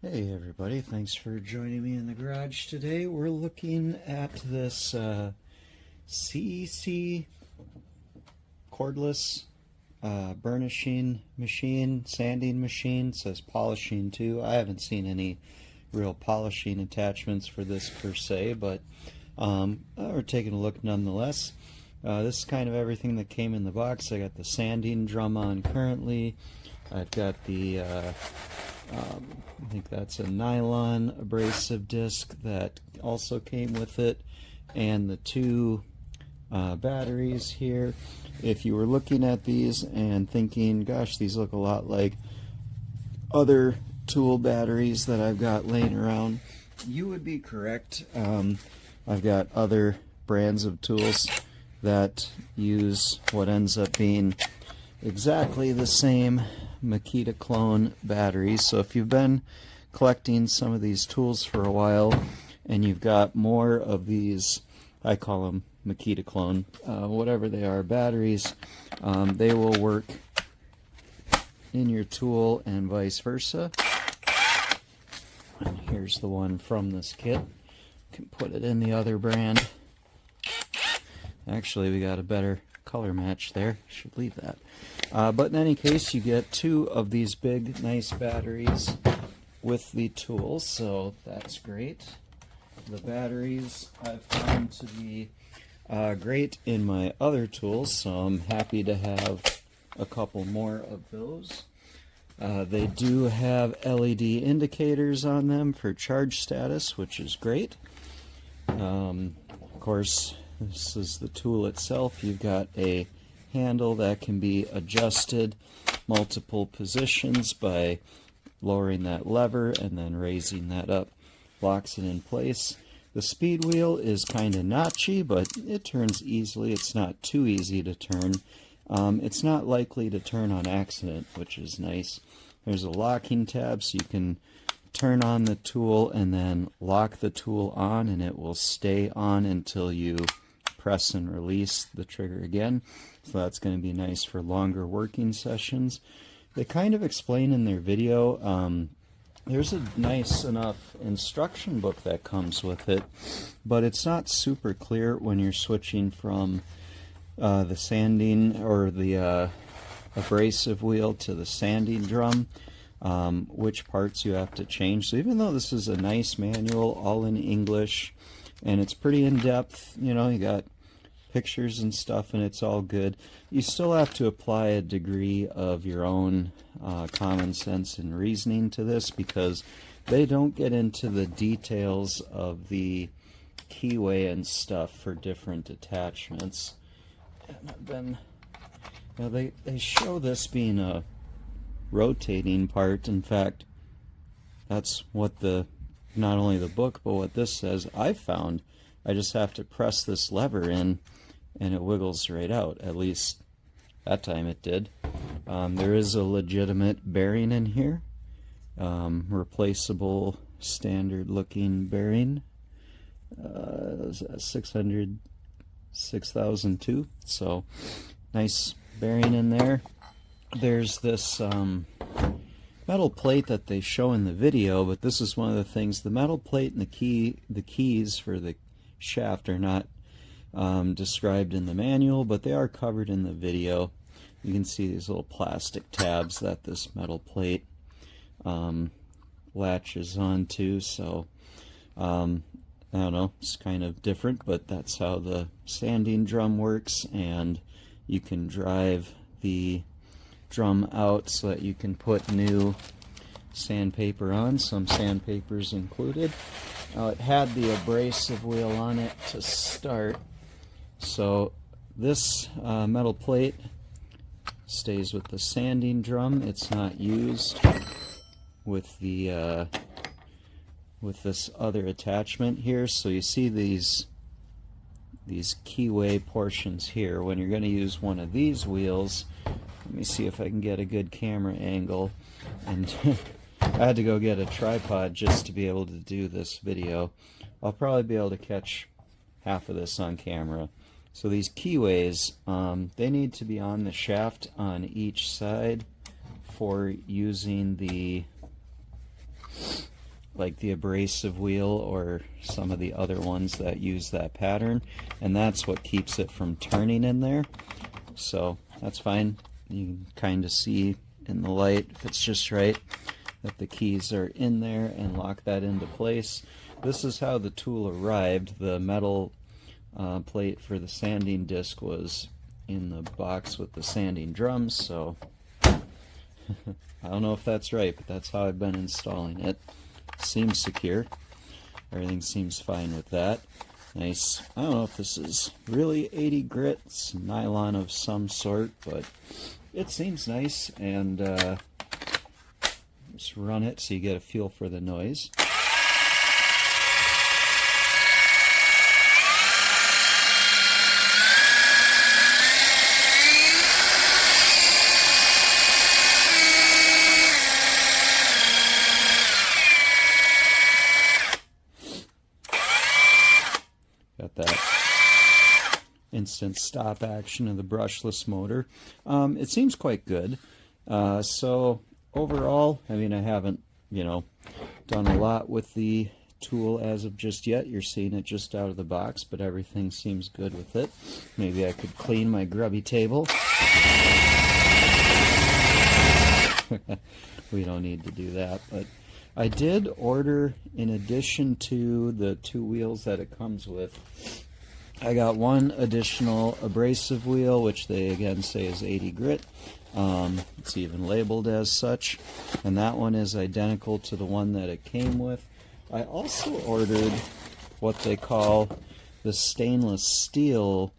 Hey everybody, thanks for joining me in the garage today. We're looking at this SEESII cordless burnishing machine, sanding machine. It says polishing too. I haven't seen any real polishing attachments for this per se, but we're taking a look nonetheless. This is kind of everything that came in the box. I got the sanding drum on currently. I've got the I think that's a nylon abrasive disc that also came with it, and the two batteries here. If you were looking at these and thinking, gosh, these look a lot like other tool batteries that I've got laying around, you would be correct. I've got other brands of tools that use what ends up being exactly the same Makita clone batteries. So if you've been collecting some of these tools for a while and you've got more of these, I call them Makita clone, whatever they are, batteries, they will work in your tool and vice versa. And here's the one from this kit. You can put it in the other brand. Actually, we got a better color match there. Should leave that. But in any case, you get two of these big, nice batteries with the tools, so that's great. The batteries I've found to be great in my other tools, so I'm happy to have a couple more of those. They do have LED indicators on them for charge status, which is great. Of course, this is the tool itself. You've got a handle that can be adjusted multiple positions by lowering that lever and then raising that up. Locks it in place. The speed wheel is kind of notchy, but it turns easily. It's not too easy to turn. It's not likely to turn on accident, which is nice. There's a locking tab, so you can turn on the tool and then lock the tool on, and it will stay on until you press and release the trigger again. So that's going to be nice for longer working sessions. They kind of explain in their video, there's a nice enough instruction book that comes with it, but it's not super clear when you're switching from the sanding or the abrasive wheel to the sanding drum, which parts you have to change. So even though this is a nice manual, all in English, and it's pretty in-depth, you know, you got pictures and stuff and it's all good, you still have to apply a degree of your own common sense and reasoning to this, because they don't get into the details of the keyway and stuff for different attachments. And they show this being a rotating part. In fact, that's what not only the book, but what this says. I found I just have to press this lever in and it wiggles right out. At least that time it did. There is a legitimate bearing in here. Replaceable standard looking bearing. 6002. So nice bearing in there. There's this metal plate that they show in the video, but this is one of the things. The metal plate and the keys for the shaft are not described in the manual, but they are covered in the video. You can see these little plastic tabs that this metal plate latches onto. So I don't know, it's kind of different, but that's how the sanding drum works. And you can drive the drum out so that you can put new sandpaper on. Some sandpaper's included. It had the abrasive wheel on it to start, so this metal plate stays with the sanding drum. It's not used with the with this other attachment here. So you see these keyway portions here. When you're going to use one of these wheels, let me see if I can get a good camera angle, and I had to go get a tripod just to be able to do this video. I'll probably be able to catch half of this on camera. So these keyways, they need to be on the shaft on each side for using the like the abrasive wheel or some of the other ones that use that pattern, and that's what keeps it from turning in there. So that's fine. You can kind of see in the light, if it's just right, that the keys are in there, and lock that into place. This is how the tool arrived. The metal plate for the sanding disc was in the box with the sanding drums, so I don't know if that's right, but that's how I've been installing it. Seems secure. Everything seems fine with that. Nice. I don't know if this is really 80 grit. It's nylon of some sort, but it seems nice. And just run it so you get a feel for the noise. Got that instant stop action of the brushless motor. It seems quite good. So overall, I mean, I haven't, done a lot with the tool as of just yet. You're seeing it just out of the box, but everything seems good with it. Maybe I could clean my grubby table. We don't need to do that, but I did order, in addition to the 2 wheels that it comes with, I got one additional abrasive wheel, which they again say is 80 grit. It's even labeled as such, and that one is identical to the one that it came with. I also ordered what they call the stainless steel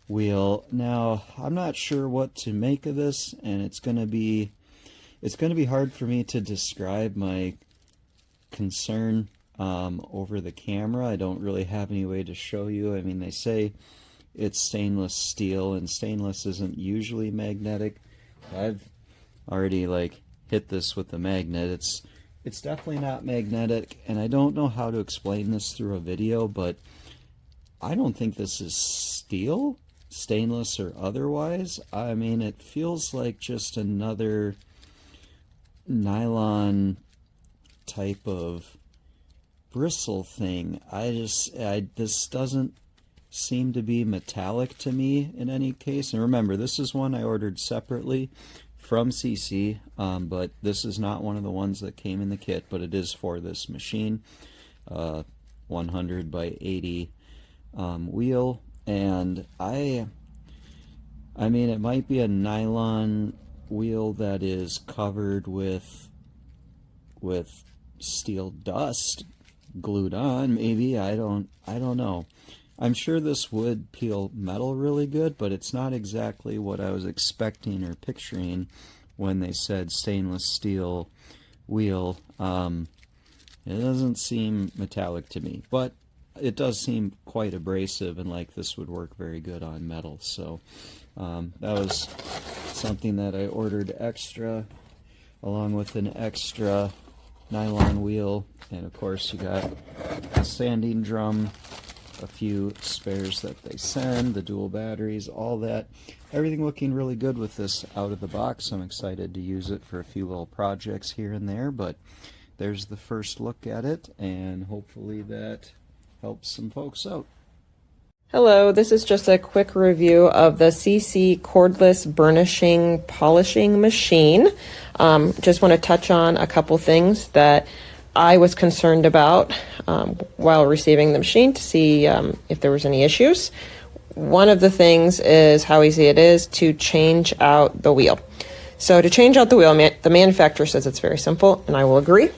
wheel. Now, I'm not sure what to make of this, and it's going to be hard for me to describe my concern over the camera. I don't really have any way to show you. I mean, they say it's stainless steel, and stainless isn't usually magnetic. I've already hit this with the magnet. It's definitely not magnetic, and I don't know how to explain this through a video, but I don't think this is steel, stainless or otherwise. I mean, it feels like just another nylon type of bristle thing. This doesn't seem to be metallic to me in any case. And remember, this is one I ordered separately from SEESII, but this is not one of the ones that came in the kit, but it is for this machine. 100 by 80 wheel, and I mean, it might be a nylon wheel that is covered with steel dust glued on, maybe. I don't know. I'm sure this would peel metal really good, but it's not exactly what I was expecting or picturing when they said stainless steel wheel. It doesn't seem metallic to me, but it does seem quite abrasive, and like this would work very good on metal. So that was something that I ordered extra, along with an extra nylon wheel, and of course you got a sanding drum, a few spares that they send, the dual batteries, all that. Everything looking really good with this out of the box. I'm excited to use it for a few little projects here and there, but there's the first look at it, and hopefully that helps some folks out. Hello, this is just a quick review of the SEESII cordless burnishing polishing machine. Just want to touch on a couple things that I was concerned about while receiving the machine to see if there was any issues. One of the things is how easy it is to change out the wheel. So to change out the wheel, the manufacturer says it's very simple, and I will agree.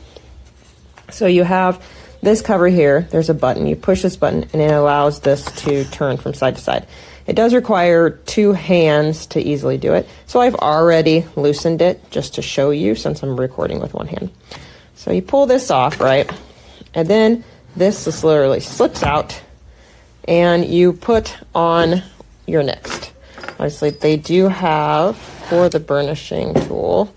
So you have this cover here, there's a button. You push this button and it allows this to turn from side to side. It does require 2 hands to easily do it. So I've already loosened it just to show you, since I'm recording with one hand. So you pull this off, right? And then this just literally slips out and you put on your next. Obviously they do have, for the burnishing tool,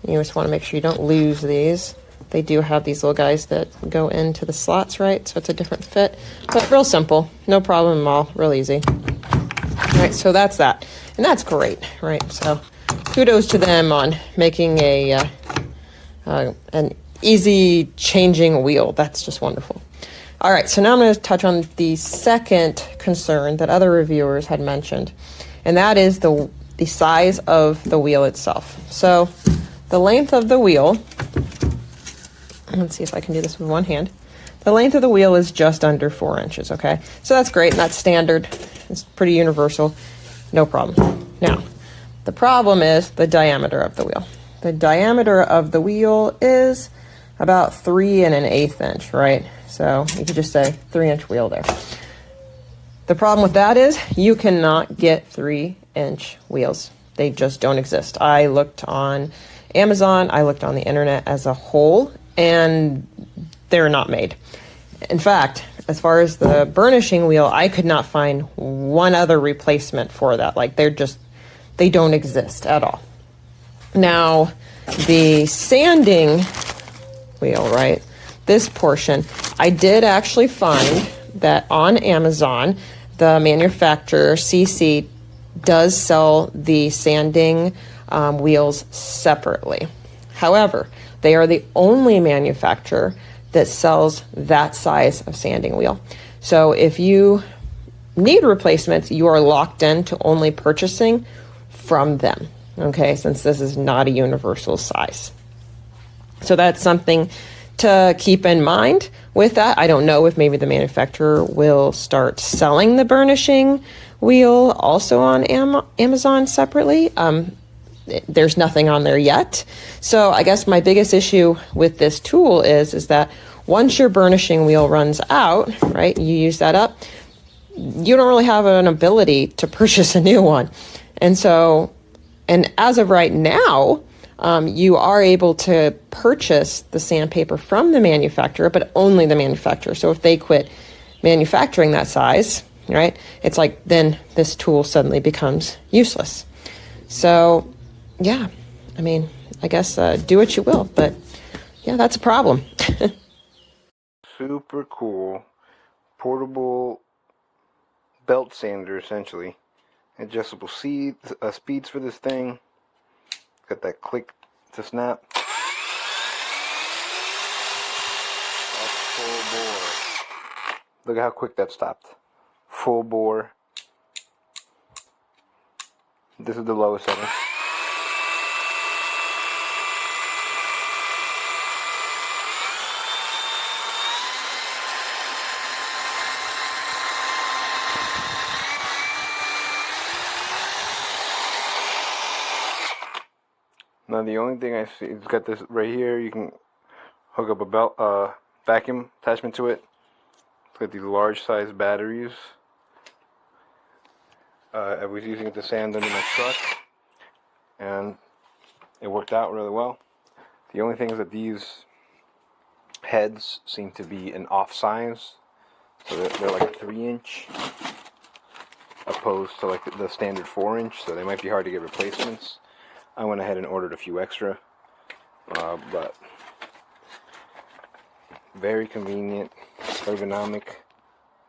you just want to make sure you don't lose these. They do have these little guys that go into the slots, right? So it's a different fit, but real simple, no problem at all, real easy. All right, so that's that, and that's great, right? So kudos to them on making an easy changing wheel. That's just wonderful. All right, so now I'm going to touch on the second concern that other reviewers had mentioned, and that is the size of the wheel itself. So the length of the wheel, let's see if I can do this with one hand. The length of the wheel is just under 4 inches, okay? So that's great, and that's standard. It's pretty universal, no problem. Now, the problem is the diameter of the wheel. The diameter of the wheel is about 3 1/8 inch, right? So you could just say 3-inch wheel there. The problem with that is you cannot get 3-inch wheels. They just don't exist. I looked on Amazon, I looked on the internet as a whole, and they're not made. In fact, as far as the burnishing wheel, I could not find one other replacement for that. Like they don't exist at all. Now, the sanding wheel, right? This portion, I did actually find that on Amazon, the manufacturer, SEESII, does sell the sanding wheels separately. However, they are the only manufacturer that sells that size of sanding wheel. So if you need replacements, you are locked into only purchasing from them, okay, since this is not a universal size. So that's something to keep in mind with that. I don't know if maybe the manufacturer will start selling the burnishing wheel also on Amazon separately. There's nothing on there yet. So I guess my biggest issue with this tool is that once your burnishing wheel runs out, right, you use that up, you don't really have an ability to purchase a new one. And so, and as of right now, you are able to purchase the sandpaper from the manufacturer, but only the manufacturer. So if they quit manufacturing that size, right, it's like then this tool suddenly becomes useless. So yeah, I mean, I guess do what you will, but yeah, that's a problem. Super cool portable belt sander, essentially. Adjustable speeds for this thing. Got that click to snap. That's full bore. Look at how quick that stopped. Full bore. This is the lowest setting. Now the only thing I see, it's got this right here. You can hook up a belt, vacuum attachment to it. It's got these large size batteries. I was using it to sand under my truck, and it worked out really well. The only thing is that these heads seem to be an off size, so they're like a 3-inch, opposed to like the standard 4-inch. So they might be hard to get replacements. I went ahead and ordered a few extra, but very convenient, ergonomic.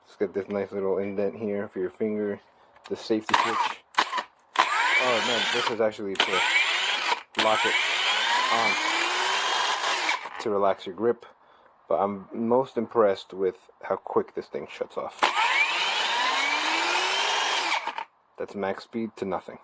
It's got this nice little indent here for your finger, the safety switch. Oh no, this is actually to lock it on to relax your grip, but I'm most impressed with how quick this thing shuts off. That's max speed to nothing.